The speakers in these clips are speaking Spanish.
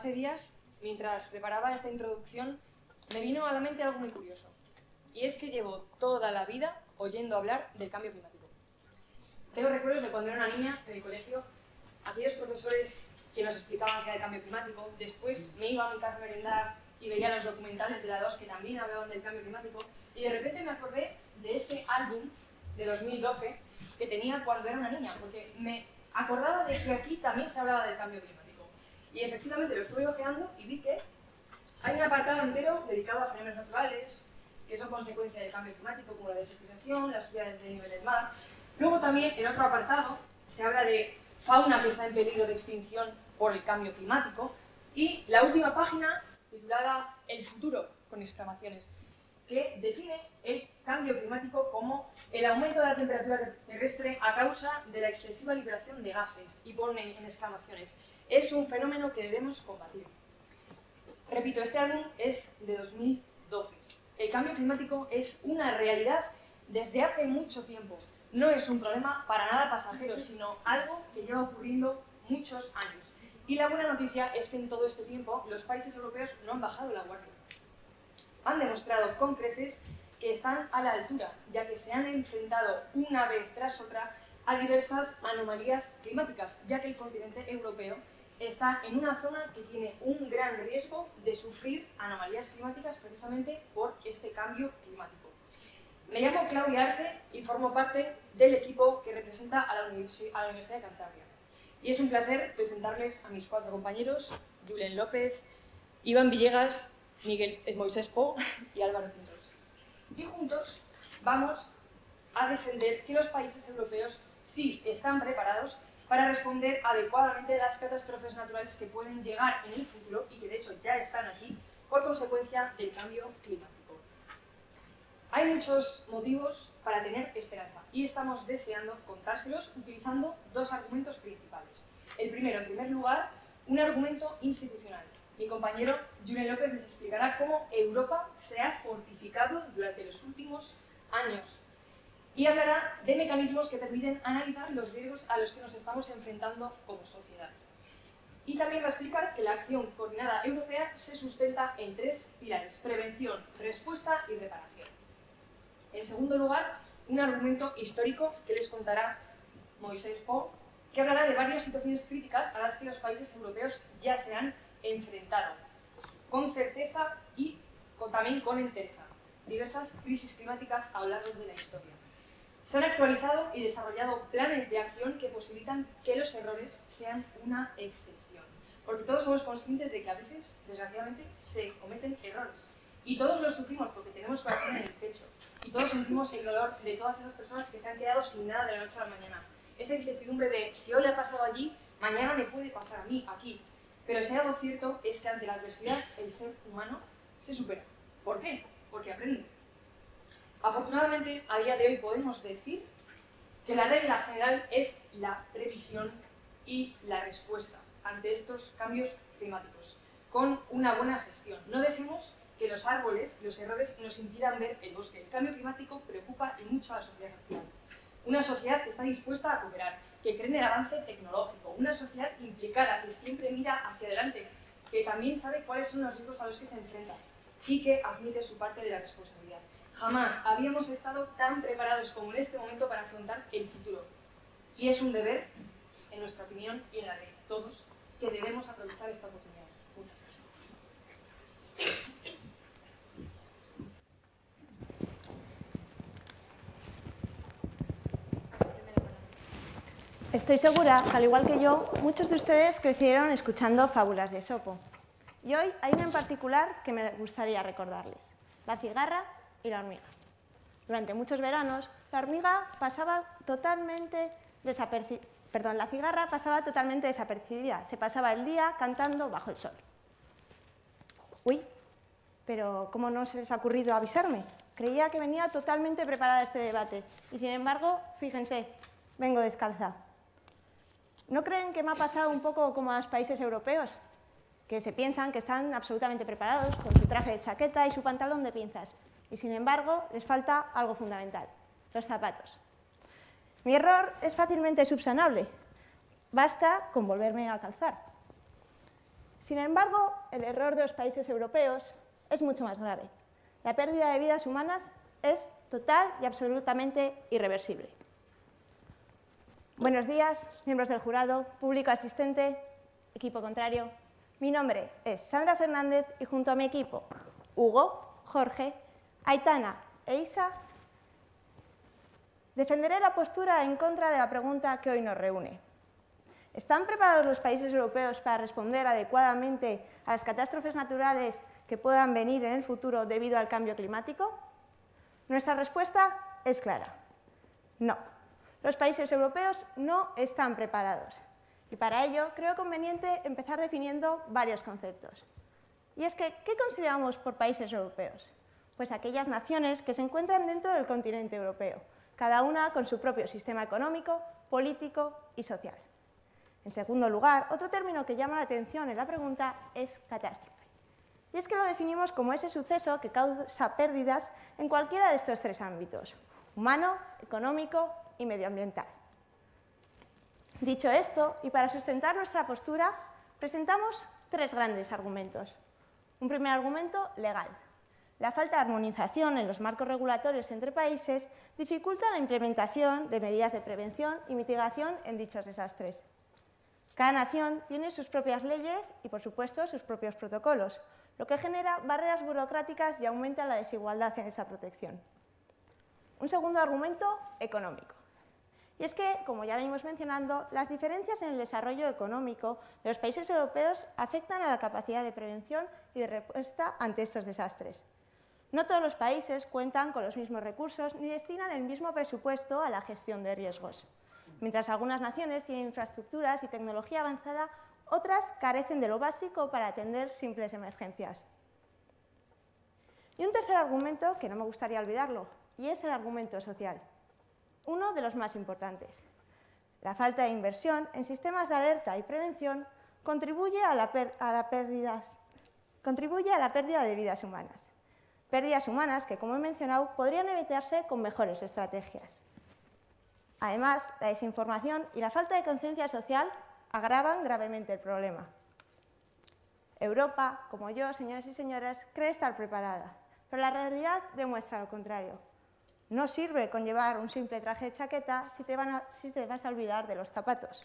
hace días, mientras preparaba esta introducción, me vino a la mente algo muy curioso. Y es que llevo toda la vida oyendo hablar del cambio climático. Tengo recuerdos de cuando era una niña en el colegio, aquellos profesores que nos explicaban qué era el cambio climático. Después me iba a mi casa a merendar y veía los documentales de la 2 que también hablaban del cambio climático. Y de repente me acordé de este álbum de 2012 que tenía cuando era una niña, porque me acordaba de que aquí también se hablaba del cambio climático. Y efectivamente lo estuve ojeando y vi que hay un apartado entero dedicado a fenómenos naturales que son consecuencia del cambio climático, como la desertización, la subida del nivel del mar. Luego también, en otro apartado, se habla de fauna que está en peligro de extinción por el cambio climático. Y la última página, titulada El futuro, con exclamaciones, que define el cambio climático como el aumento de la temperatura terrestre a causa de la excesiva liberación de gases, y pone en exclamaciones, es un fenómeno que debemos combatir. Repito, este álbum es de 2012. El cambio climático es una realidad desde hace mucho tiempo. No es un problema para nada pasajero, sino algo que lleva ocurriendo muchos años. Y la buena noticia es que en todo este tiempo los países europeos no han bajado la guardia. Han demostrado con creces que están a la altura, ya que se han enfrentado una vez tras otra a diversas anomalías climáticas, ya que el continente europeo está en una zona que tiene un gran riesgo de sufrir anomalías climáticas precisamente por este cambio climático. Me llamo Claudia Arce y formo parte del equipo que representa a la Universidad de Cantabria. Y es un placer presentarles a mis 4 compañeros, Julen López, Iván Villegas, Moisés Po y Álvaro Quintos. Y juntos vamos a defender que los países europeos sí están preparados para responder adecuadamente a las catástrofes naturales que pueden llegar en el futuro y que de hecho ya están aquí por consecuencia del cambio climático. Hay muchos motivos para tener esperanza y estamos deseando contárselos utilizando 2 argumentos principales. El primero, en primer lugar, un argumento institucional. Mi compañero Julen López les explicará cómo Europa se ha fortificado durante los últimos años y hablará de mecanismos que permiten analizar los riesgos a los que nos estamos enfrentando como sociedad. Y también va a explicar que la acción coordinada europea se sustenta en 3 pilares: prevención, respuesta y reparación. En segundo lugar, un argumento histórico que les contará Moisés Po, que hablará de varias situaciones críticas a las que los países europeos ya se han enfrentado, con certeza y también con entereza. Diversas crisis climáticas a lo largo de la historia. Se han actualizado y desarrollado planes de acción que posibilitan que los errores sean una excepción. Porque todos somos conscientes de que a veces, desgraciadamente, se cometen errores. Y todos los sufrimos porque tenemos corazón en el pecho. Y todos sentimos el dolor de todas esas personas que se han quedado sin nada de la noche a la mañana. Esa incertidumbre de si hoy le ha pasado allí, mañana me puede pasar a mí, aquí. Pero si algo cierto es que ante la adversidad el ser humano se supera. ¿Por qué? Porque aprende. Afortunadamente, a día de hoy podemos decir que la regla general es la previsión y la respuesta ante estos cambios climáticos, con una buena gestión. No dejemos que los árboles, los errores, nos impidan ver el bosque. El cambio climático preocupa y mucho a la sociedad actual. Una sociedad que está dispuesta a cooperar, que cree en el avance tecnológico, una sociedad implicada, que siempre mira hacia adelante, que también sabe cuáles son los riesgos a los que se enfrenta y que admite su parte de la responsabilidad. Jamás habíamos estado tan preparados como en este momento para afrontar el futuro. Y es un deber, en nuestra opinión y en la de todos, que debemos aprovechar esta oportunidad. Muchas gracias. Estoy segura, al igual que yo, muchos de ustedes crecieron escuchando fábulas de Esopo. Y hoy hay una en particular que me gustaría recordarles: la cigarra y la hormiga. Durante muchos veranos, la cigarra pasaba totalmente desapercibida. Se pasaba el día cantando bajo el sol. Uy, pero ¿cómo no se les ha ocurrido avisarme? Creía que venía totalmente preparada a este debate. Y sin embargo, fíjense, vengo descalza. ¿No creen que me ha pasado un poco como a los países europeos? Que se piensan que están absolutamente preparados con su traje de chaqueta y su pantalón de pinzas. Y sin embargo, les falta algo fundamental: los zapatos. Mi error es fácilmente subsanable. Basta con volverme a calzar. Sin embargo, el error de los países europeos es mucho más grave. La pérdida de vidas humanas es total y absolutamente irreversible. Buenos días, miembros del jurado, público asistente, equipo contrario. Mi nombre es Sandra Fernández y junto a mi equipo, Hugo, Jorge, Aitana e Isa, defenderé la postura en contra de la pregunta que hoy nos reúne. ¿Están preparados los países europeos para responder adecuadamente a las catástrofes naturales que puedan venir en el futuro debido al cambio climático? Nuestra respuesta es clara. No. Los países europeos no están preparados. Y para ello creo conveniente empezar definiendo varios conceptos. Y es que, ¿qué consideramos por países europeos? Pues aquellas naciones que se encuentran dentro del continente europeo, cada una con su propio sistema económico, político y social. En segundo lugar, otro término que llama la atención en la pregunta es catástrofe. Y es que lo definimos como ese suceso que causa pérdidas en cualquiera de estos tres ámbitos: humano, económico y medioambiental. Dicho esto, y para sustentar nuestra postura, presentamos tres grandes argumentos. Un primer argumento legal. La falta de armonización en los marcos regulatorios entre países dificulta la implementación de medidas de prevención y mitigación en dichos desastres. Cada nación tiene sus propias leyes y, por supuesto, sus propios protocolos, lo que genera barreras burocráticas y aumenta la desigualdad en esa protección. Un segundo argumento económico. Y es que, como ya venimos mencionando, las diferencias en el desarrollo económico de los países europeos afectan a la capacidad de prevención y de respuesta ante estos desastres. No todos los países cuentan con los mismos recursos ni destinan el mismo presupuesto a la gestión de riesgos. Mientras algunas naciones tienen infraestructuras y tecnología avanzada, otras carecen de lo básico para atender simples emergencias. Y un tercer argumento que no me gustaría olvidarlo, y es el argumento social. Uno de los más importantes. La falta de inversión en sistemas de alerta y prevención contribuye a la pérdida de vidas humanas. Pérdidas humanas que, como he mencionado, podrían evitarse con mejores estrategias. Además, la desinformación y la falta de conciencia social agravan gravemente el problema. Europa, como yo, señores y señoras, cree estar preparada, pero la realidad demuestra lo contrario. No sirve con llevar un simple traje de chaqueta si te vas a olvidar de los zapatos.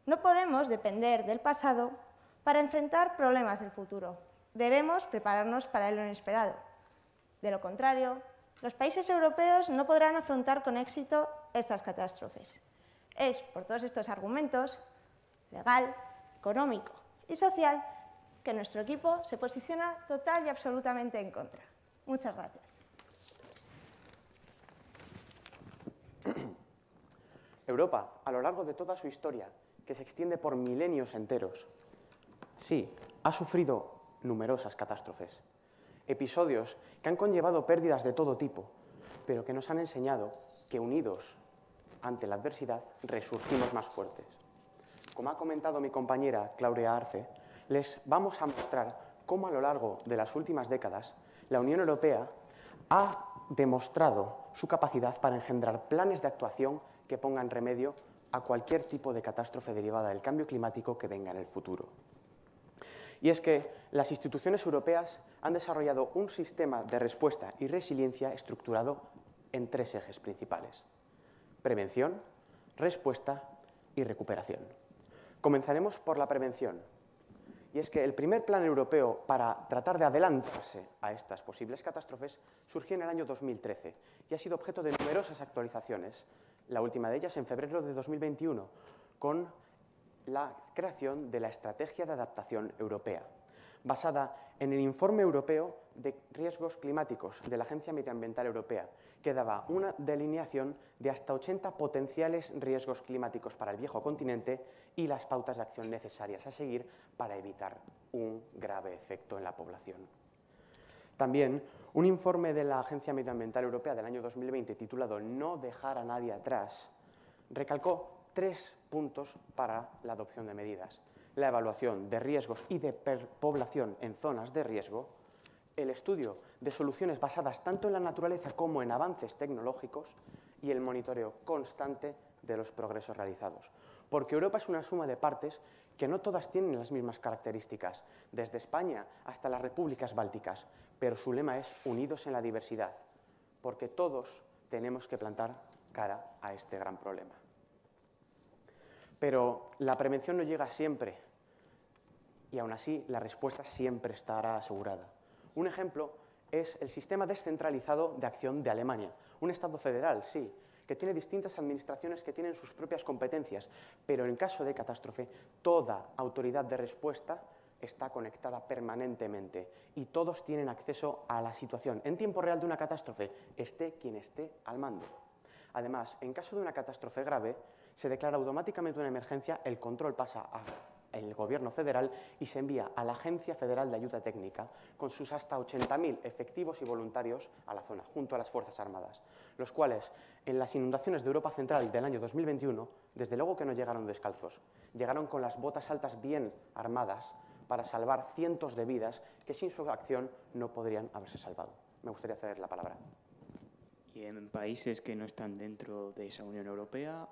No podemos depender del pasado para enfrentar problemas del futuro. Debemos prepararnos para lo inesperado. De lo contrario, los países europeos no podrán afrontar con éxito estas catástrofes. Es por todos estos argumentos, legal, económico y social, que nuestro equipo se posiciona total y absolutamente en contra. Muchas gracias. Europa, a lo largo de toda su historia, que se extiende por milenios enteros, sí, ha sufrido numerosas catástrofes, episodios que han conllevado pérdidas de todo tipo, pero que nos han enseñado que unidos ante la adversidad resurgimos más fuertes. Como ha comentado mi compañera Claudia Arce, les vamos a mostrar cómo a lo largo de las últimas décadas la Unión Europea ha demostrado su capacidad para engendrar planes de actuación que pongan remedio a cualquier tipo de catástrofe derivada del cambio climático que venga en el futuro. Y es que las instituciones europeas han desarrollado un sistema de respuesta y resiliencia estructurado en tres ejes principales: prevención, respuesta y recuperación. Comenzaremos por la prevención. Y es que el primer plan europeo para tratar de adelantarse a estas posibles catástrofes surgió en el año 2013 y ha sido objeto de numerosas actualizaciones, la última de ellas en febrero de 2021, con la creación de la Estrategia de Adaptación Europea, basada en el Informe Europeo de Riesgos Climáticos de la Agencia Medioambiental Europea, que daba una delineación de hasta 80 potenciales riesgos climáticos para el viejo continente y las pautas de acción necesarias a seguir para evitar un grave efecto en la población. También un informe de la Agencia Medioambiental Europea del año 2020 titulado «No dejar a nadie atrás» recalcó 3 puntos para la adopción de medidas: la evaluación de riesgos y de población en zonas de riesgo, el estudio de soluciones basadas tanto en la naturaleza como en avances tecnológicos y el monitoreo constante de los progresos realizados. Porque Europa es una suma de partes que no todas tienen las mismas características, desde España hasta las repúblicas bálticas, pero su lema es unidos en la diversidad, porque todos tenemos que plantar cara a este gran problema. Pero la prevención no llega siempre, y aún así la respuesta siempre estará asegurada. Un ejemplo es el sistema descentralizado de acción de Alemania, un Estado federal, sí, que tiene distintas administraciones que tienen sus propias competencias, pero en caso de catástrofe, toda autoridad de respuesta está conectada permanentemente y todos tienen acceso a la situación en tiempo real de una catástrofe, esté quien esté al mando. Además, en caso de una catástrofe grave, se declara automáticamente una emergencia, el control pasa al Gobierno federal y se envía a la Agencia Federal de Ayuda Técnica con sus hasta 80.000 efectivos y voluntarios a la zona, junto a las Fuerzas Armadas, los cuales, en las inundaciones de Europa Central del año 2021, desde luego que no llegaron descalzos, llegaron con las botas altas bien armadas para salvar cientos de vidas que sin su acción no podrían haberse salvado. Me gustaría ceder la palabra. Y en países que no están dentro de esa Unión Europea,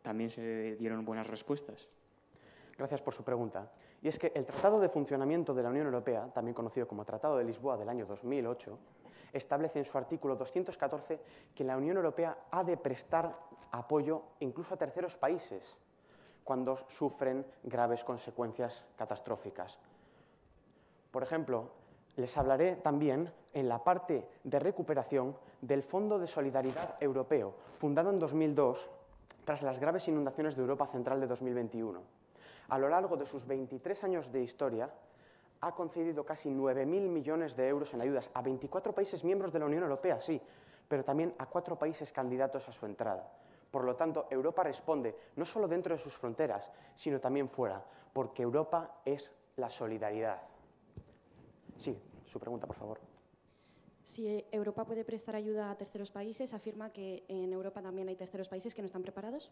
¿también se dieron buenas respuestas? Gracias por su pregunta. Y es que el Tratado de Funcionamiento de la Unión Europea, también conocido como Tratado de Lisboa del año 2008, establece en su artículo 214 que la Unión Europea ha de prestar apoyo incluso a terceros países cuando sufren graves consecuencias catastróficas. Por ejemplo, les hablaré también en la parte de recuperación del Fondo de Solidaridad Europeo, fundado en 2002 tras las graves inundaciones de Europa Central de 2021. A lo largo de sus 23 años de historia, ha concedido casi 9.000 millones de euros en ayudas a 24 países miembros de la Unión Europea, sí, pero también a 4 países candidatos a su entrada. Por lo tanto, Europa responde no solo dentro de sus fronteras, sino también fuera, porque Europa es la solidaridad. Sí, su pregunta, por favor. Si Europa puede prestar ayuda a terceros países, ¿afirma que en Europa también hay terceros países que no están preparados?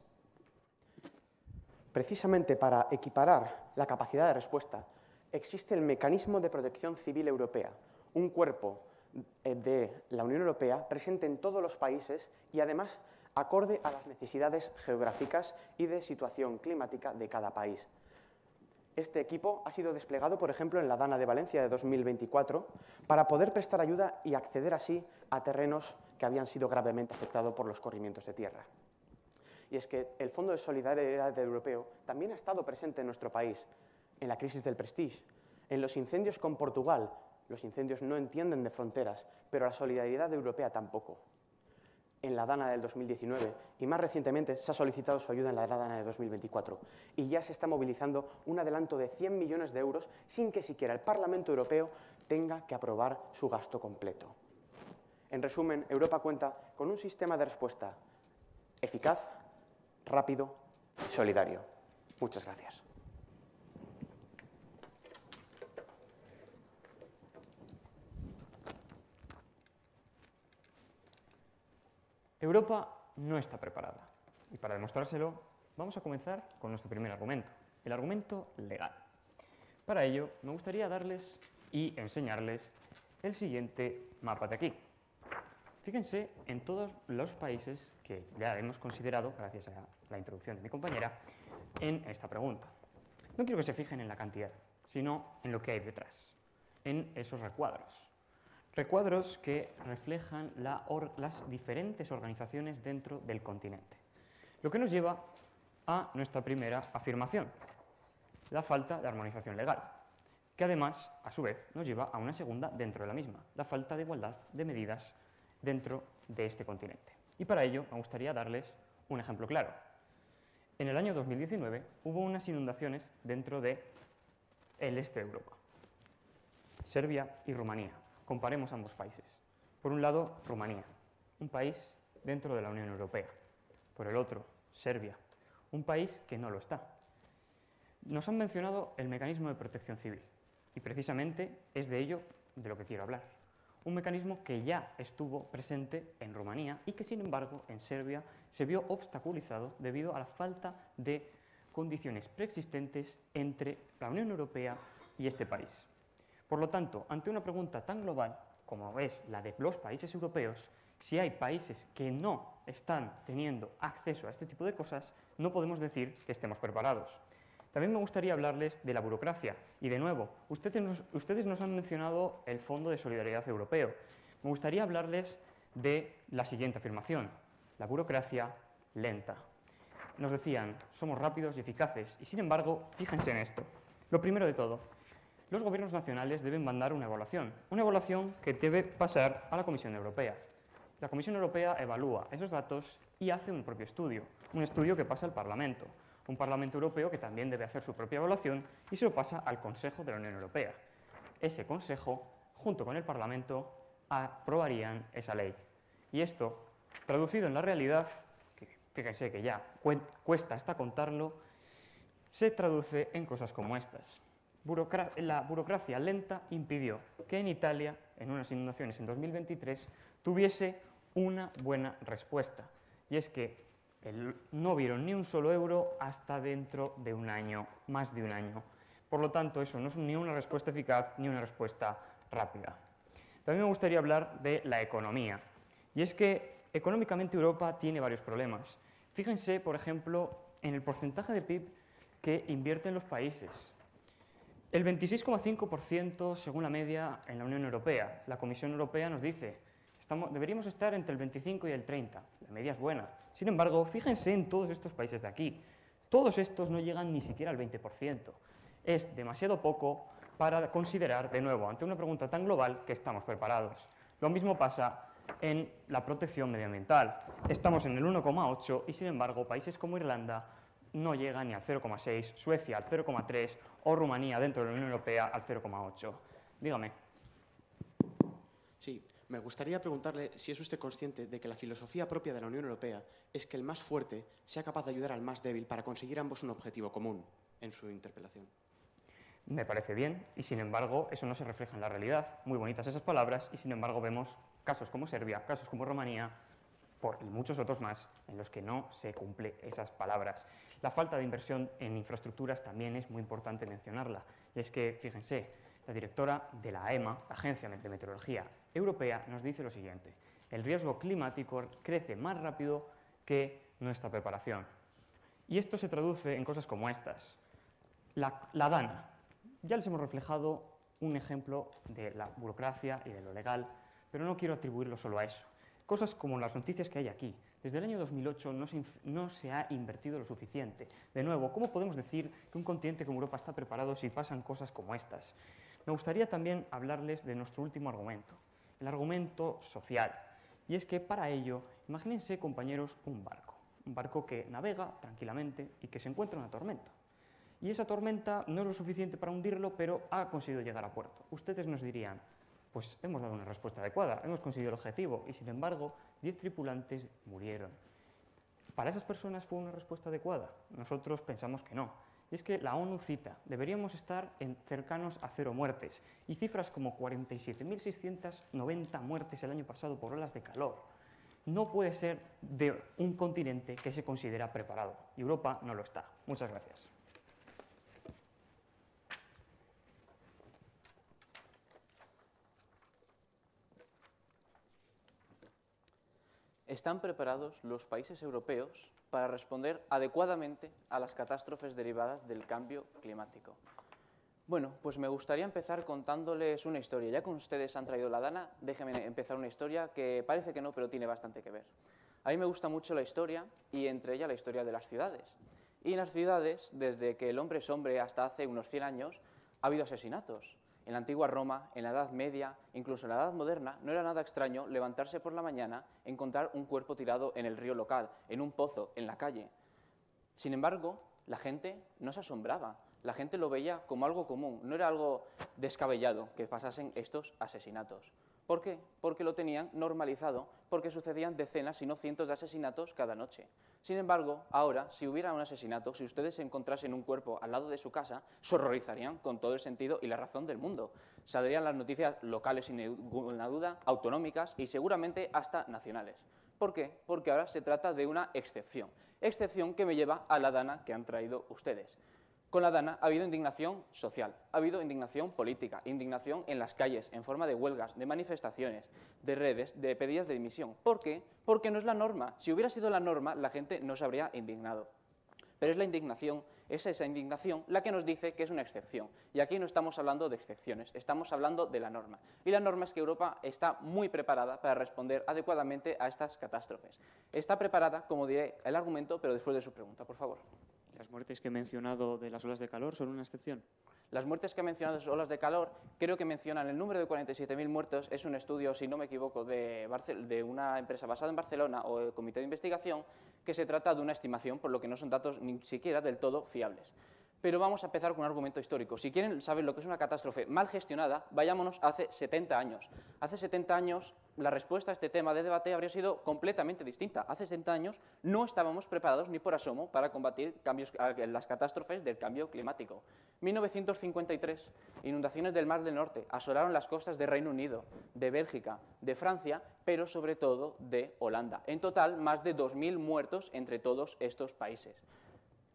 Precisamente para equiparar la capacidad de respuesta, existe el Mecanismo de Protección Civil Europea, un cuerpo de la Unión Europea presente en todos los países y además acorde a las necesidades geográficas y de situación climática de cada país. Este equipo ha sido desplegado, por ejemplo, en la Dana de Valencia de 2024 para poder prestar ayuda y acceder así a terrenos que habían sido gravemente afectados por los corrimientos de tierra. Y es que el Fondo de Solidaridad Europeo también ha estado presente en nuestro país, en la crisis del Prestige, en los incendios con Portugal. Los incendios no entienden de fronteras, pero la solidaridad europea tampoco. En la Dana del 2019 y más recientemente se ha solicitado su ayuda en la Dana de 2024 y ya se está movilizando un adelanto de 100 millones de euros sin que siquiera el Parlamento Europeo tenga que aprobar su gasto completo. En resumen, Europa cuenta con un sistema de respuesta eficaz, rápido y solidario. Muchas gracias. Europa no está preparada. Y para demostrárselo, vamos a comenzar con nuestro primer argumento, el argumento legal. Para ello, me gustaría darles y enseñarles el siguiente mapa de aquí. Fíjense en todos los países que ya hemos considerado, gracias a la introducción de mi compañera, en esta pregunta. No quiero que se fijen en la cantidad, sino en lo que hay detrás, en esos recuadros. Recuadros que reflejan las diferentes organizaciones dentro del continente. Lo que nos lleva a nuestra primera afirmación, la falta de armonización legal, que además, a su vez, nos lleva a una segunda dentro de la misma, la falta de igualdad de medidas dentro de este continente. Y para ello me gustaría darles un ejemplo claro. En el año 2019 hubo unas inundaciones dentro del este de Europa, Serbia y Rumanía. Comparemos ambos países. Por un lado, Rumanía, un país dentro de la Unión Europea. Por el otro, Serbia, un país que no lo está. Nos han mencionado el mecanismo de protección civil y precisamente es de ello de lo que quiero hablar. Un mecanismo que ya estuvo presente en Rumanía y que, sin embargo, en Serbia se vio obstaculizado debido a la falta de condiciones preexistentes entre la Unión Europea y este país. Por lo tanto, ante una pregunta tan global como es la de los países europeos, Si hay países que no están teniendo acceso a este tipo de cosas, no podemos decir que estemos preparados. También me gustaría hablarles de la burocracia. Y de nuevo, ustedes nos han mencionado el Fondo de Solidaridad Europeo. Me gustaría hablarles de la siguiente afirmación: la burocracia lenta. Nos decían, somos rápidos y eficaces, y sin embargo, fíjense en esto. Lo primero de todo, los gobiernos nacionales deben mandar una evaluación que debe pasar a la Comisión Europea. La Comisión Europea evalúa esos datos y hace un propio estudio, un estudio que pasa al Parlamento, un Parlamento Europeo que también debe hacer su propia evaluación y se lo pasa al Consejo de la Unión Europea. Ese Consejo, junto con el Parlamento, aprobarían esa ley. Y esto, traducido en la realidad, que fíjense que ya cuesta hasta contarlo, se traduce en cosas como estas. La burocracia lenta impidió que en Italia, en unas inundaciones en 2023, tuviese una buena respuesta. Y es que no vieron ni un solo euro hasta dentro de un año, más de un año. Por lo tanto, eso no es ni una respuesta eficaz ni una respuesta rápida. También me gustaría hablar de la economía. Y es que económicamente Europa tiene varios problemas. Fíjense, por ejemplo, en el porcentaje de PIB que invierten los países. El 26,5% según la media en la Unión Europea. La Comisión Europea nos dice, deberíamos estar entre el 25 y el 30. La media es buena. Sin embargo, fíjense en todos estos países de aquí. Todos estos no llegan ni siquiera al 20%. Es demasiado poco para considerar, de nuevo, ante una pregunta tan global, que estamos preparados. Lo mismo pasa en la protección medioambiental. Estamos en el 1,8 y, sin embargo, países como Irlanda no llegan ni al 0,6, Suecia al 0,3 o Rumanía dentro de la Unión Europea al 0,8. Dígame. Sí, me gustaría preguntarle si es usted consciente de que la filosofía propia de la Unión Europea es que el más fuerte sea capaz de ayudar al más débil para conseguir ambos un objetivo común en su interpelación. Me parece bien y, sin embargo, eso no se refleja en la realidad. Muy bonitas esas palabras y, sin embargo, vemos casos como Serbia, casos como Rumanía y muchos otros más en los que no se cumplen esas palabras. La falta de inversión en infraestructuras también es muy importante mencionarla. Y es que, fíjense, la directora de la EMA, la Agencia de Meteorología Europea, nos dice lo siguiente: el riesgo climático crece más rápido que nuestra preparación. Y esto se traduce en cosas como estas. La DANA. Ya les hemos reflejado un ejemplo de la burocracia y de lo legal, pero no quiero atribuirlo solo a eso. Cosas como las noticias que hay aquí. Desde el año 2008 no se ha invertido lo suficiente. De nuevo, ¿cómo podemos decir que un continente como Europa está preparado si pasan cosas como estas? Me gustaría también hablarles de nuestro último argumento, el argumento social. Y es que para ello, imagínense, compañeros, un barco que navega tranquilamente y que se encuentra en una tormenta. Y esa tormenta no es lo suficiente para hundirlo, pero ha conseguido llegar a puerto. Ustedes nos dirían, pues hemos dado una respuesta adecuada, hemos conseguido el objetivo, y sin embargo, 10 tripulantes murieron. ¿Para esas personas fue una respuesta adecuada? Nosotros pensamos que no. Y es que la ONU cita, deberíamos estar cercanos a 0 muertes, y cifras como 47.690 muertes el año pasado por olas de calor. No puede ser de un continente que se considera preparado, y Europa no lo está. Muchas gracias. ¿Están preparados los países europeos para responder adecuadamente a las catástrofes derivadas del cambio climático? Bueno, pues me gustaría empezar contándoles una historia. Ya que ustedes han traído la DANA, déjenme empezar una historia que parece que no, pero tiene bastante que ver. A mí me gusta mucho la historia, y entre ellas la historia de las ciudades. Y en las ciudades, desde que el hombre es hombre hasta hace unos 100 años, ha habido asesinatos. En la antigua Roma, en la Edad Media, incluso en la Edad Moderna, no era nada extraño levantarse por la mañana, encontrar un cuerpo tirado en el río local, en un pozo, en la calle. Sin embargo, la gente no se asombraba, la gente lo veía como algo común, no era algo descabellado que pasasen estos asesinatos. ¿Por qué? Porque lo tenían normalizado, porque sucedían decenas, si no cientos de asesinatos cada noche. Sin embargo, ahora, si hubiera un asesinato, si ustedes se encontrasen un cuerpo al lado de su casa, se horrorizarían con todo el sentido y la razón del mundo. Saldrían las noticias locales sin ninguna duda, autonómicas y seguramente hasta nacionales. ¿Por qué? Porque ahora se trata de una excepción. Excepción que me lleva a la DANA que han traído ustedes. Con la DANA ha habido indignación social, ha habido indignación política, indignación en las calles, en forma de huelgas, de manifestaciones, de redes, de pedidas de dimisión. ¿Por qué? Porque no es la norma. Si hubiera sido la norma, la gente no se habría indignado. Pero es la indignación, es esa indignación la que nos dice que es una excepción. Y aquí no estamos hablando de excepciones, estamos hablando de la norma. Y la norma es que Europa está muy preparada para responder adecuadamente a estas catástrofes. Está preparada, como diré el argumento, pero después de su pregunta, por favor. ¿Las muertes que he mencionado de las olas de calor son una excepción? Las muertes que he mencionado de las olas de calor, creo que mencionan el número de 47.000 muertos. Es un estudio, si no me equivoco, de una empresa basada en Barcelona o el Comité de Investigación, que se trata de una estimación, por lo que no son datos ni siquiera del todo fiables. Pero vamos a empezar con un argumento histórico. Si quieren saber lo que es una catástrofe mal gestionada, vayámonos hace 70 años. Hace 70 años la respuesta a este tema de debate habría sido completamente distinta. Hace 70 años no estábamos preparados ni por asomo para combatir las catástrofes del cambio climático. 1953, inundaciones del Mar del Norte asolaron las costas de Reino Unido, de Bélgica, de Francia, pero sobre todo de Holanda. En total, más de 2.000 muertos entre todos estos países.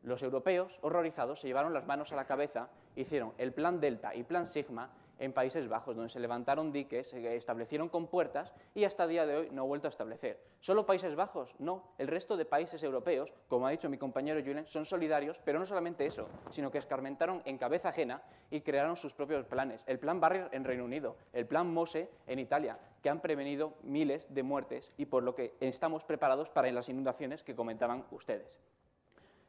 Los europeos, horrorizados, se llevaron las manos a la cabeza, hicieron el Plan Delta y Plan Sigma en Países Bajos, donde se levantaron diques, se establecieron compuertas y hasta el día de hoy no ha vuelto a establecer. ¿Solo Países Bajos? No. El resto de países europeos, como ha dicho mi compañero Julen, son solidarios, pero no solamente eso, sino que escarmentaron en cabeza ajena y crearon sus propios planes. El Plan Barrier en Reino Unido, el Plan Mose en Italia, que han prevenido miles de muertes y por lo que estamos preparados para las inundaciones que comentaban ustedes.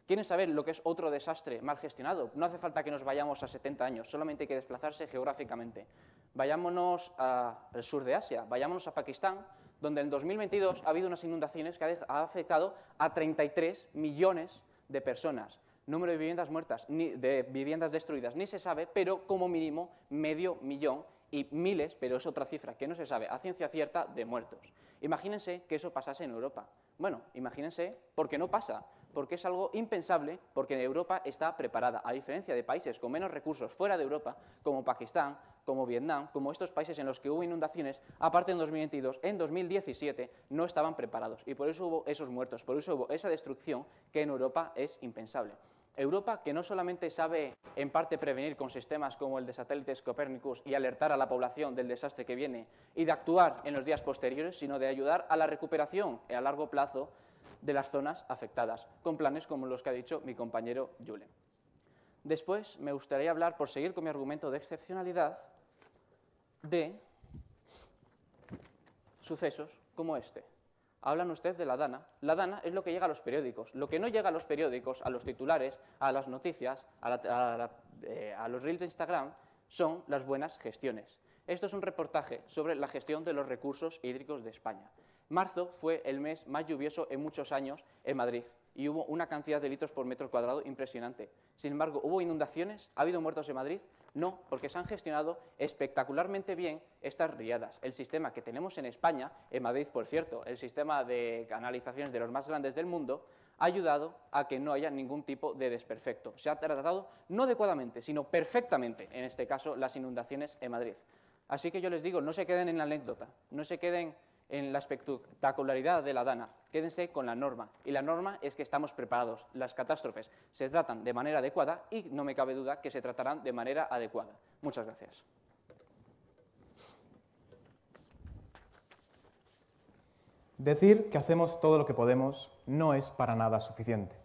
¿Quieren saber lo que es otro desastre mal gestionado? No hace falta que nos vayamos a 70 años, solamente hay que desplazarse geográficamente. Vayámonos al sur de Asia, vayámonos a Pakistán, donde en 2022 ha habido unas inundaciones que han afectado a 33 millones de personas. Número de viviendas muertas, de viviendas destruidas, ni se sabe, pero como mínimo medio millón y miles, pero es otra cifra que no se sabe a ciencia cierta, de muertos. Imagínense que eso pasase en Europa. Bueno, imagínense porque no pasa, porque es algo impensable, porque Europa está preparada, a diferencia de países con menos recursos fuera de Europa, como Pakistán, como Vietnam, como estos países en los que hubo inundaciones, aparte en 2022, en 2017 no estaban preparados y por eso hubo esos muertos, por eso hubo esa destrucción que en Europa es impensable. Europa, que no solamente sabe en parte prevenir con sistemas como el de satélites Copernicus y alertar a la población del desastre que viene y de actuar en los días posteriores, sino de ayudar a la recuperación a largo plazo de las zonas afectadas, con planes como los que ha dicho mi compañero Julen. Después me gustaría hablar, por seguir con mi argumento de excepcionalidad, de sucesos como este. Hablan ustedes de la DANA. La DANA es lo que llega a los periódicos. Lo que no llega a los periódicos, a los titulares, a las noticias, a los reels de Instagram, son las buenas gestiones. Esto es un reportaje sobre la gestión de los recursos hídricos de España. Marzo fue el mes más lluvioso en muchos años en Madrid y hubo una cantidad de litros por metro cuadrado impresionante. Sin embargo, ¿hubo inundaciones? ¿Ha habido muertos en Madrid? No, porque se han gestionado espectacularmente bien estas riadas. El sistema que tenemos en España, en Madrid, por cierto, el sistema de canalizaciones de los más grandes del mundo, ha ayudado a que no haya ningún tipo de desperfecto. Se ha tratado no adecuadamente, sino perfectamente, en este caso, las inundaciones en Madrid. Así que yo les digo, no se queden en la anécdota, no se queden en la espectacularidad de la DANA, quédense con la norma. Y la norma es que estamos preparados. Las catástrofes se tratan de manera adecuada y no me cabe duda que se tratarán de manera adecuada. Muchas gracias. Decir que hacemos todo lo que podemos no es para nada suficiente.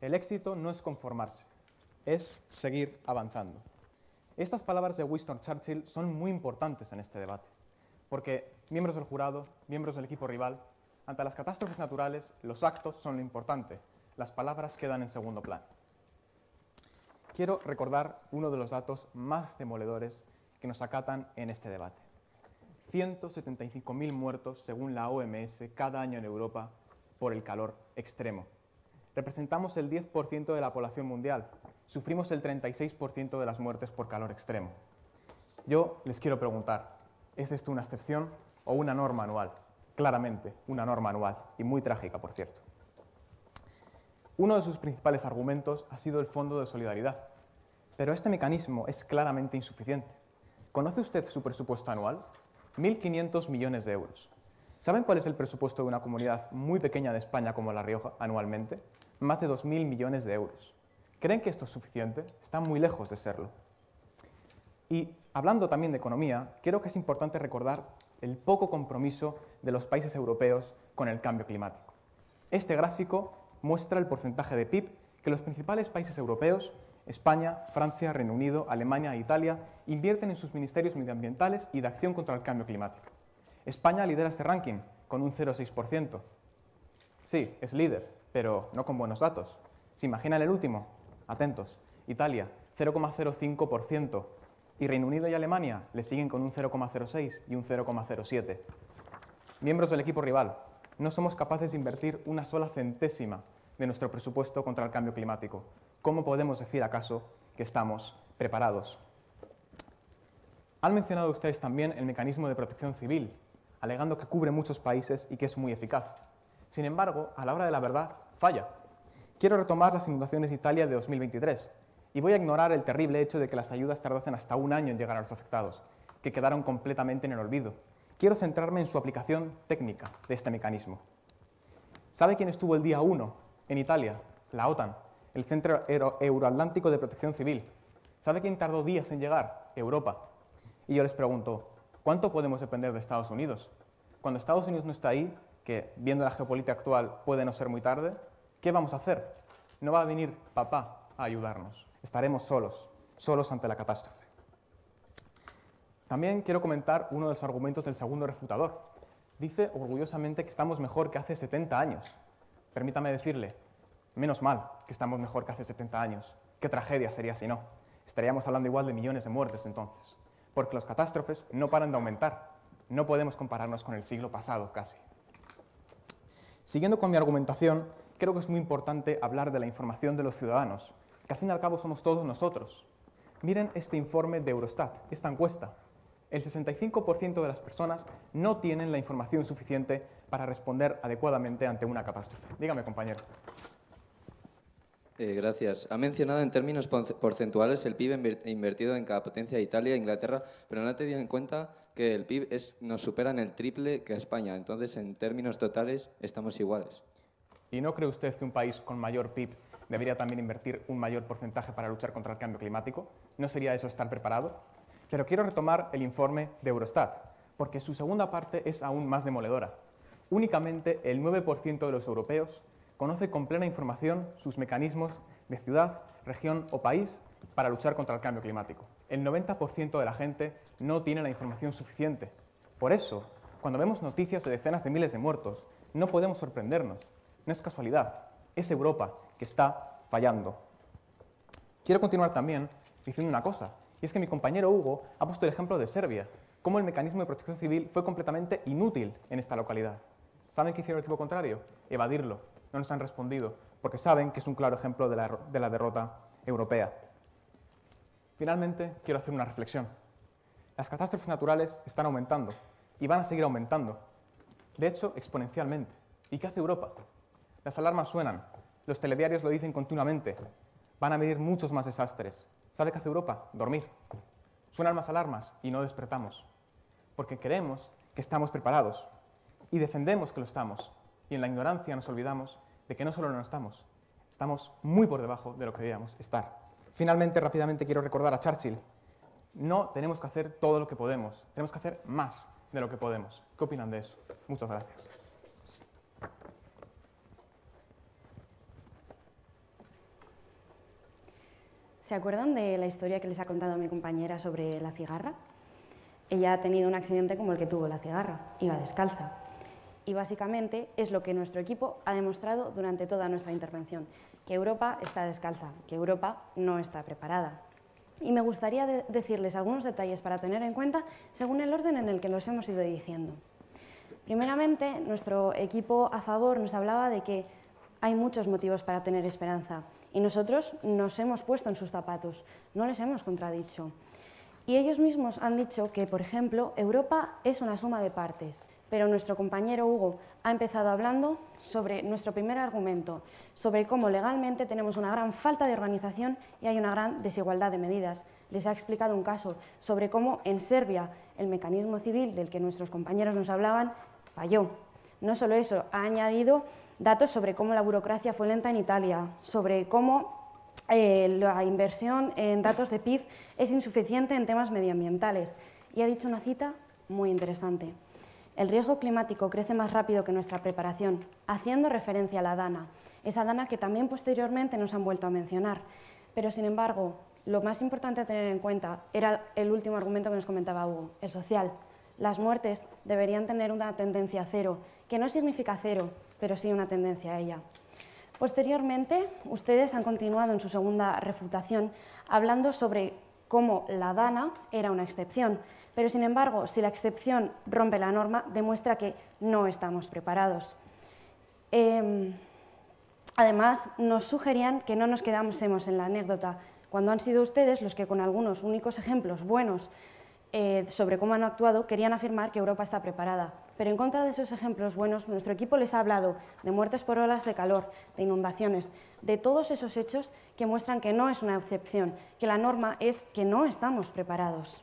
El éxito no es conformarse, es seguir avanzando. Estas palabras de Winston Churchill son muy importantes en este debate, porque miembros del jurado, miembros del equipo rival, ante las catástrofes naturales, los actos son lo importante, las palabras quedan en segundo plano. Quiero recordar uno de los datos más demoledores que nos acatan en este debate. 175.000 muertos, según la OMS, cada año en Europa por el calor extremo. Representamos el 10% de la población mundial, sufrimos el 36% de las muertes por calor extremo. Yo les quiero preguntar, ¿es esto una excepción o una norma anual? Claramente, una norma anual, y muy trágica, por cierto. Uno de sus principales argumentos ha sido el Fondo de Solidaridad, pero este mecanismo es claramente insuficiente. ¿Conoce usted su presupuesto anual? 1.500 millones de euros. ¿Saben cuál es el presupuesto de una comunidad muy pequeña de España como La Rioja anualmente? Más de 2.000 millones de euros. ¿Creen que esto es suficiente? Están muy lejos de serlo. Y hablando también de economía, creo que es importante recordar el poco compromiso de los países europeos con el cambio climático. Este gráfico muestra el porcentaje de PIB que los principales países europeos, España, Francia, Reino Unido, Alemania e Italia, invierten en sus ministerios medioambientales y de acción contra el cambio climático. España lidera este ranking con un 0,6%. Sí, es líder, pero no con buenos datos. ¿Se imaginan el último? Atentos. Italia, 0,05%. Y Reino Unido y Alemania le siguen con un 0,06 y un 0,07. Miembros del equipo rival, no somos capaces de invertir una sola centésima de nuestro presupuesto contra el cambio climático. ¿Cómo podemos decir acaso que estamos preparados? Han mencionado ustedes también el mecanismo de protección civil, alegando que cubre muchos países y que es muy eficaz. Sin embargo, a la hora de la verdad, falla. Quiero retomar las inundaciones de Italia de 2023 y voy a ignorar el terrible hecho de que las ayudas tardasen hasta un año en llegar a los afectados, que quedaron completamente en el olvido. Quiero centrarme en su aplicación técnica de este mecanismo. ¿Sabe quién estuvo el día 1 en Italia? La OTAN, el Centro Euroatlántico de Protección Civil. ¿Sabe quién tardó días en llegar? Europa. Y yo les pregunto, ¿cuánto podemos depender de Estados Unidos? Cuando Estados Unidos no está ahí, que viendo la geopolítica actual puede no ser muy tarde, ¿qué vamos a hacer? No va a venir papá a ayudarnos. Estaremos solos ante la catástrofe. También quiero comentar uno de los argumentos del segundo refutador. Dice orgullosamente que estamos mejor que hace 70 años. Permítame decirle, menos mal que estamos mejor que hace 70 años. Qué tragedia sería si no. Estaríamos hablando igual de millones de muertes entonces. Porque las catástrofes no paran de aumentar. No podemos compararnos con el siglo pasado casi. Siguiendo con mi argumentación, creo que es muy importante hablar de la información de los ciudadanos, que al fin y al cabo somos todos nosotros. Miren este informe de Eurostat, esta encuesta. El 65% de las personas no tienen la información suficiente para responder adecuadamente ante una catástrofe. Dígame, compañero. Gracias. Ha mencionado en términos porcentuales el PIB invertido en cada potencia de Italia e Inglaterra, pero no ha tenido en cuenta que el PIB nos supera en el triple que a España. Entonces, en términos totales, estamos iguales. ¿Y no cree usted que un país con mayor PIB debería también invertir un mayor porcentaje para luchar contra el cambio climático? ¿No sería eso estar preparado? Pero quiero retomar el informe de Eurostat, porque su segunda parte es aún más demoledora. Únicamente el 9% de los europeos conoce con plena información sus mecanismos de ciudad, región o país para luchar contra el cambio climático. El 90% de la gente no tiene la información suficiente. Por eso, cuando vemos noticias de decenas de miles de muertos, no podemos sorprendernos. No es casualidad, es Europa que está fallando. Quiero continuar también diciendo una cosa, y es que mi compañero Hugo ha puesto el ejemplo de Serbia, cómo el mecanismo de protección civil fue completamente inútil en esta localidad. ¿Saben qué hicieron el equipo contrario? Evadirlo. No nos han respondido, porque saben que es un claro ejemplo de la derrota europea. Finalmente, quiero hacer una reflexión. Las catástrofes naturales están aumentando y van a seguir aumentando. De hecho, exponencialmente. ¿Y qué hace Europa? Las alarmas suenan, los telediarios lo dicen continuamente. Van a venir muchos más desastres. ¿Sabe qué hace Europa? Dormir. Suenan más alarmas y no despertamos. Porque creemos que estamos preparados y defendemos que lo estamos. Y en la ignorancia nos olvidamos de que no solo no estamos, estamos muy por debajo de lo que debíamos estar. Finalmente, rápidamente quiero recordar a Churchill. No tenemos que hacer todo lo que podemos, tenemos que hacer más de lo que podemos. ¿Qué opinan de eso? Muchas gracias. ¿Se acuerdan de la historia que les ha contado mi compañera sobre la cigarra? Ella ha tenido un accidente como el que tuvo la cigarra, iba descalza. Y básicamente es lo que nuestro equipo ha demostrado durante toda nuestra intervención, que Europa está descalza, que Europa no está preparada. Y me gustaría decirles algunos detalles para tener en cuenta según el orden en el que los hemos ido diciendo. Primeramente, nuestro equipo a favor nos hablaba de que hay muchos motivos para tener esperanza y nosotros nos hemos puesto en sus zapatos, no les hemos contradicho. Y ellos mismos han dicho que, por ejemplo, Europa es una suma de partes. Pero nuestro compañero Hugo ha empezado hablando sobre nuestro primer argumento, sobre cómo legalmente tenemos una gran falta de organización y hay una gran desigualdad de medidas. Les ha explicado un caso sobre cómo en Serbia el mecanismo civil del que nuestros compañeros nos hablaban falló. No solo eso, ha añadido datos sobre cómo la burocracia fue lenta en Italia, sobre cómo la inversión en datos de PIB es insuficiente en temas medioambientales. Y ha dicho una cita muy interesante. El riesgo climático crece más rápido que nuestra preparación, haciendo referencia a la DANA, esa DANA que también posteriormente nos han vuelto a mencionar. Pero, sin embargo, lo más importante a tener en cuenta era el último argumento que nos comentaba Hugo, el social. Las muertes deberían tener una tendencia a cero, que no significa cero, pero sí una tendencia a ella. Posteriormente, ustedes han continuado en su segunda refutación hablando sobre cómo la DANA era una excepción, pero sin embargo, si la excepción rompe la norma, demuestra que no estamos preparados. Además, nos sugerían que no nos quedásemos en la anécdota, cuando han sido ustedes los que con algunos únicos ejemplos buenos sobre cómo han actuado, querían afirmar que Europa está preparada. Pero en contra de esos ejemplos buenos, nuestro equipo les ha hablado de muertes por olas de calor, de inundaciones, de todos esos hechos que muestran que no es una excepción, que la norma es que no estamos preparados.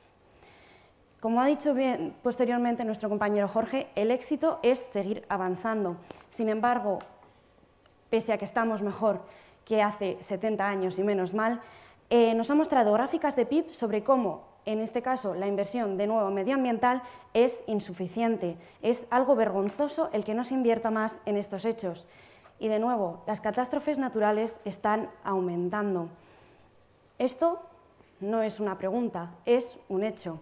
Como ha dicho bien posteriormente nuestro compañero Jorge, el éxito es seguir avanzando. Sin embargo, pese a que estamos mejor que hace 70 años y menos mal, nos ha mostrado gráficas de PIB sobre cómo, en este caso, la inversión de nuevo medioambiental es insuficiente. Es algo vergonzoso el que no se invierta más en estos hechos. Y de nuevo, las catástrofes naturales están aumentando. Esto no es una pregunta, es un hecho.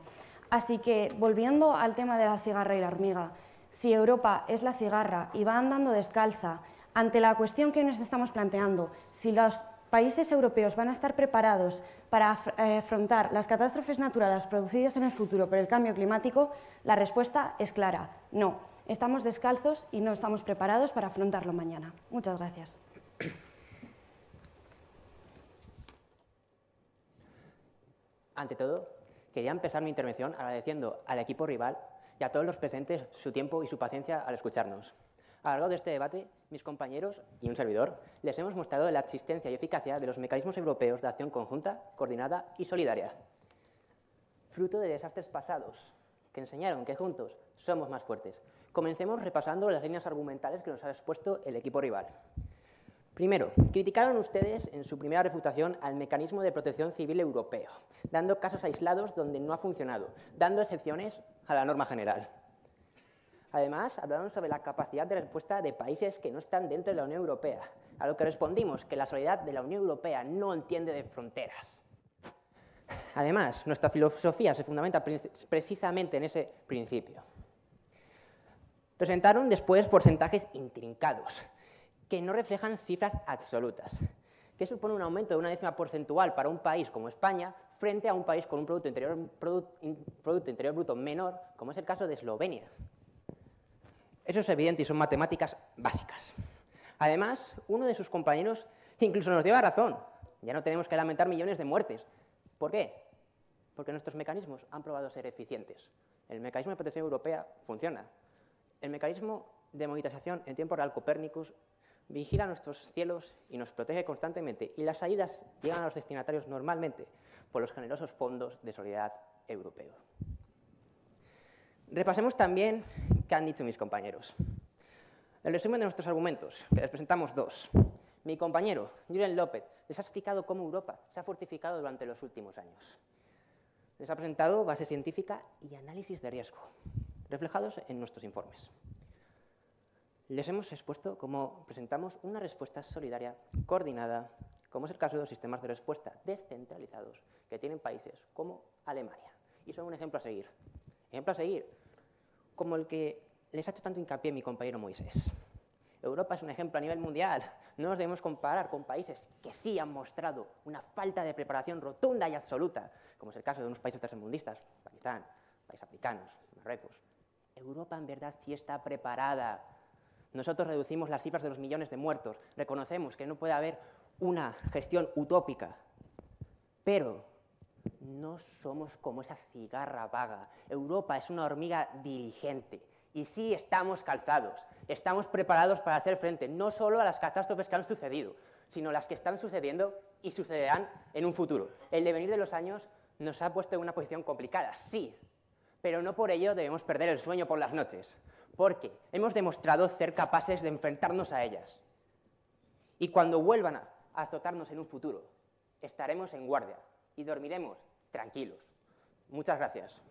Así que, volviendo al tema de la cigarra y la hormiga, si Europa es la cigarra y va andando descalza, ante la cuestión que nos estamos planteando, si los países europeos van a estar preparados para afrontar las catástrofes naturales producidas en el futuro por el cambio climático, la respuesta es clara, no. Estamos descalzos y no estamos preparados para afrontarlo mañana. Muchas gracias. Ante todo, quería empezar mi intervención agradeciendo al equipo rival y a todos los presentes su tiempo y su paciencia al escucharnos. A lo largo de este debate, mis compañeros y un servidor les hemos mostrado la existencia y eficacia de los mecanismos europeos de acción conjunta, coordinada y solidaria, fruto de desastres pasados que enseñaron que juntos somos más fuertes. Comencemos repasando las líneas argumentales que nos ha expuesto el equipo rival. Primero, criticaron ustedes en su primera refutación al mecanismo de protección civil europeo, dando casos aislados donde no ha funcionado, dando excepciones a la norma general. Además, hablaron sobre la capacidad de respuesta de países que no están dentro de la Unión Europea, a lo que respondimos que la solidaridad de la Unión Europea no entiende de fronteras. Además, nuestra filosofía se fundamenta precisamente en ese principio. Presentaron después porcentajes intrincados, que no reflejan cifras absolutas, que supone un aumento de una décima porcentual para un país como España frente a un país con un Producto Interior Bruto menor, como es el caso de Eslovenia. Eso es evidente y son matemáticas básicas. Además, uno de sus compañeros incluso nos dio la razón. Ya no tenemos que lamentar millones de muertes. ¿Por qué? Porque nuestros mecanismos han probado ser eficientes. El mecanismo de protección europea funciona. El mecanismo de monitorización en tiempo real Copernicus vigila nuestros cielos y nos protege constantemente. Y las ayudas llegan a los destinatarios normalmente por los generosos fondos de solidaridad europeos. Repasemos también qué han dicho mis compañeros. El resumen de nuestros argumentos, que les presentamos dos. Mi compañero, Julen López, les ha explicado cómo Europa se ha fortificado durante los últimos años. Les ha presentado base científica y análisis de riesgo, reflejados en nuestros informes. Les hemos expuesto cómo presentamos una respuesta solidaria, coordinada, como es el caso de los sistemas de respuesta descentralizados que tienen países como Alemania. Y son un ejemplo a seguir. Ejemplo a seguir, como el que les ha hecho tanto hincapié mi compañero Moisés. Europa es un ejemplo a nivel mundial. No nos debemos comparar con países que sí han mostrado una falta de preparación rotunda y absoluta, como es el caso de unos países tercermundistas, Pakistán, países africanos, Marruecos. Europa en verdad sí está preparada. Nosotros reducimos las cifras de los millones de muertos, reconocemos que no puede haber una gestión utópica, pero no somos como esa cigarra vaga. Europa es una hormiga diligente y sí estamos calzados, estamos preparados para hacer frente no solo a las catástrofes que han sucedido, sino las que están sucediendo y sucederán en un futuro. El devenir de los años nos ha puesto en una posición complicada, sí, pero no por ello debemos perder el sueño por las noches, porque hemos demostrado ser capaces de enfrentarnos a ellas. Y cuando vuelvan a azotarnos en un futuro, estaremos en guardia y dormiremos tranquilos. Muchas gracias.